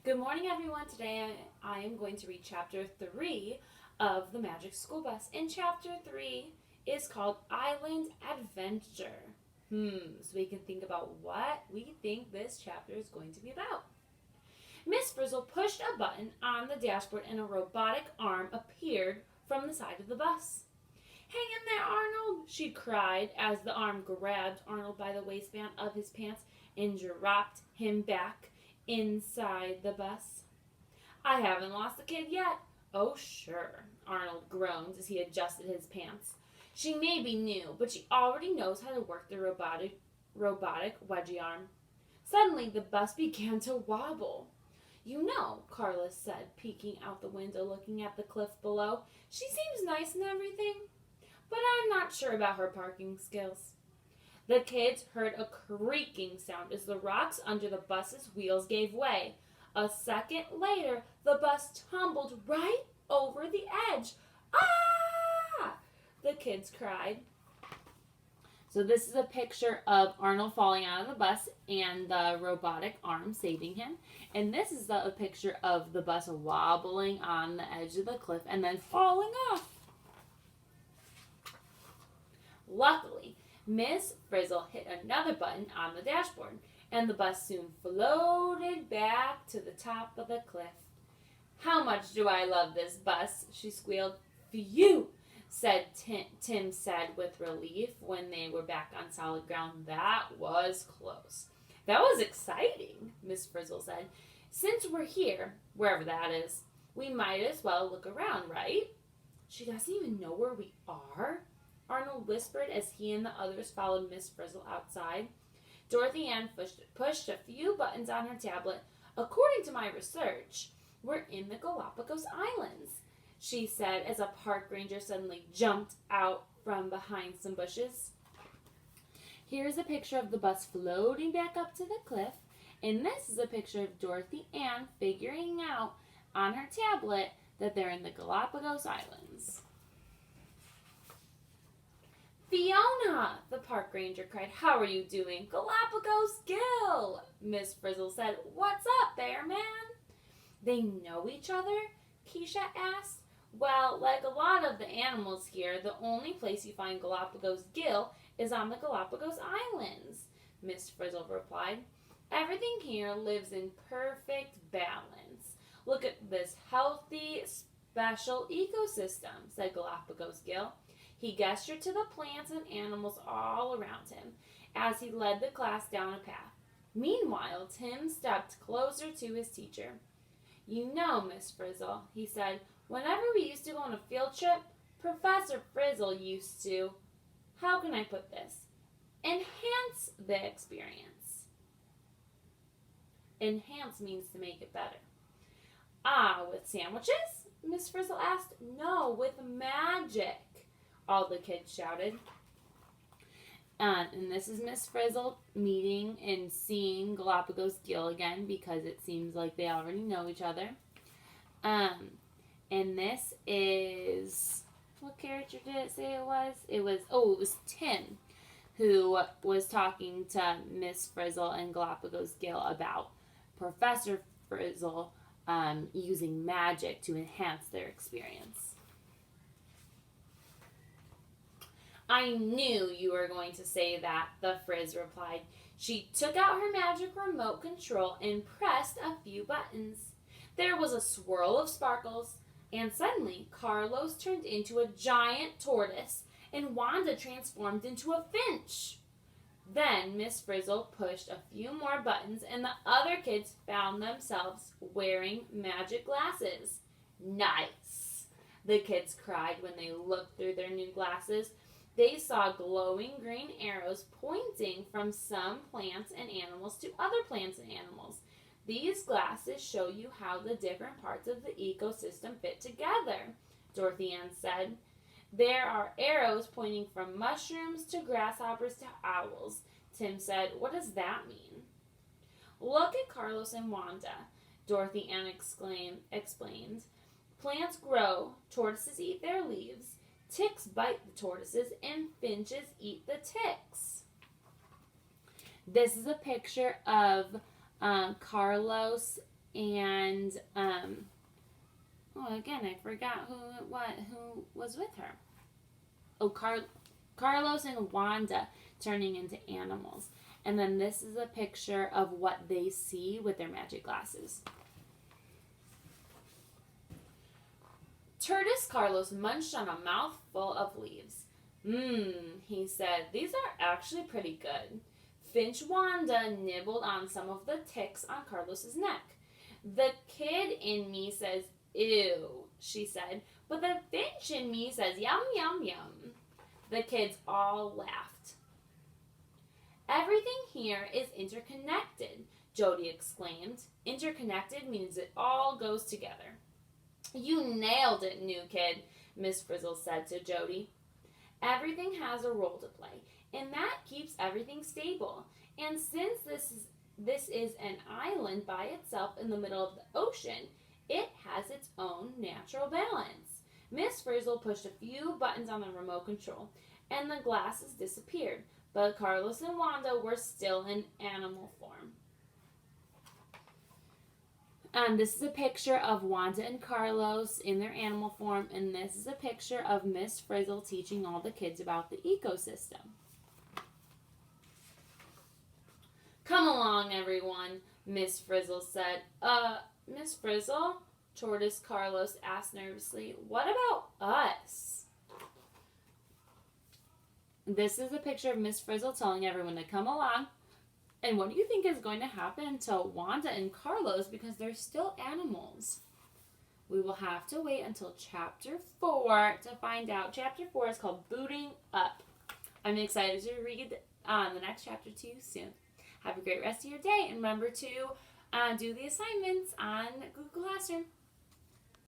Good morning, everyone. Today I am going to read chapter 3 of The Magic School Bus. And chapter 3 is called Island Adventure. So we can think about what we think this chapter is going to be about. Miss Frizzle pushed a button on the dashboard and a robotic arm appeared from the side of the bus. Hang in there, Arnold, she cried as the arm grabbed Arnold by the waistband of his pants and dropped him back inside the bus. I haven't lost the kid yet. Oh, sure, Arnold groaned as he adjusted his pants. She may be new, but she already knows how to work the robotic wedgie arm. Suddenly, the bus began to wobble. You know, Carla said, peeking out the window looking at the cliff below, she seems nice and everything, but I'm not sure about her parking skills. The kids heard a creaking sound as the rocks under the bus's wheels gave way. A second later, the bus tumbled right over the edge. Ah! The kids cried. So this is a picture of Arnold falling out of the bus and the robotic arm saving him. And this is a picture of the bus wobbling on the edge of the cliff and then falling off. Luckily, Miss Frizzle hit another button on the dashboard, and the bus soon floated back to the top of the cliff. How much do I love this bus, she squealed. Phew, said Tim said with relief when they were back on solid ground. That was close. That was exciting, Miss Frizzle said. Since we're here, wherever that is, we might as well look around, right? She doesn't even know where we are, Arnold whispered as he and the others followed Miss Frizzle outside. Dorothy Ann pushed a few buttons on her tablet. According to my research, we're in the Galapagos Islands, she said as a park ranger suddenly jumped out from behind some bushes. Here's a picture of the bus floating back up to the cliff, and this is a picture of Dorothy Ann figuring out on her tablet that they're in the Galapagos Islands. Fiona, the park ranger cried. How are you doing? Galapagos Gil, Miss Frizzle said. What's up there, man? They know each other? Keisha asked. Well, like a lot of the animals here, the only place you find Galapagos Gil is on the Galapagos Islands, Miss Frizzle replied. Everything here lives in perfect balance. Look at this healthy, special ecosystem, said Galapagos Gil. He gestured to the plants and animals all around him as he led the class down a path. Meanwhile, Tim stepped closer to his teacher. You know, Miss Frizzle, he said, whenever we used to go on a field trip, Professor Frizzle used to, how can I put this, enhance the experience. Enhance means to make it better. Ah, with sandwiches? Miss Frizzle asked. No, with magic, all the kids shouted. And this is Miss Frizzle meeting and seeing Galapagos Gil again because it seems like they already know each other. And this is, what character did it say it was? It was Tim who was talking to Miss Frizzle and Galapagos Gil about Professor Frizzle using magic to enhance their experience. I knew you were going to say that, the Frizz replied. She took out her magic remote control and pressed a few buttons. There was a swirl of sparkles, and suddenly Carlos turned into a giant tortoise, and Wanda transformed into a finch. Then Miss Frizzle pushed a few more buttons, and the other kids found themselves wearing magic glasses. Nice, the kids cried when they looked through their new glasses. They saw glowing green arrows pointing from some plants and animals to other plants and animals. These glasses show you how the different parts of the ecosystem fit together, Dorothy Ann said. There are arrows pointing from mushrooms to grasshoppers to owls, Tim said. What does that mean? Look at Carlos and Wanda, Dorothy Ann explained. Plants grow, tortoises eat their leaves, ticks bite the tortoises, and finches eat the ticks. This is a picture of Carlos And again, I forgot who was with her. Oh, Carlos and Wanda turning into animals. And then this is a picture of what they see with their magic glasses. Tortoise Carlos munched on a mouthful of leaves. He said, these are actually pretty good. Finch Wanda nibbled on some of the ticks on Carlos's neck. The kid in me says, ew, she said, but the finch in me says, yum, yum, yum. The kids all laughed. Everything here is interconnected, Jody exclaimed. Interconnected means it all goes together. You nailed it, new kid, Miss Frizzle said to Jody. Everything has a role to play, and that keeps everything stable. And since this is an island by itself in the middle of the ocean, it has its own natural balance. Miss Frizzle pushed a few buttons on the remote control, and the glasses disappeared, but Carlos and Wanda were still in animal form. This is a picture of Wanda and Carlos in their animal form, and this is a picture of Miss Frizzle teaching all the kids about the ecosystem. Come along, everyone, Miss Frizzle said. Miss Frizzle? Tortoise Carlos asked nervously. What about us? This is a picture of Miss Frizzle telling everyone to come along. And what do you think is going to happen to Wanda and Carlos because they're still animals? We will have to wait until Chapter 4 to find out. Chapter 4 is called Booting Up. I'm excited to read the next chapter to you soon. Have a great rest of your day, and remember to do the assignments on Google Classroom.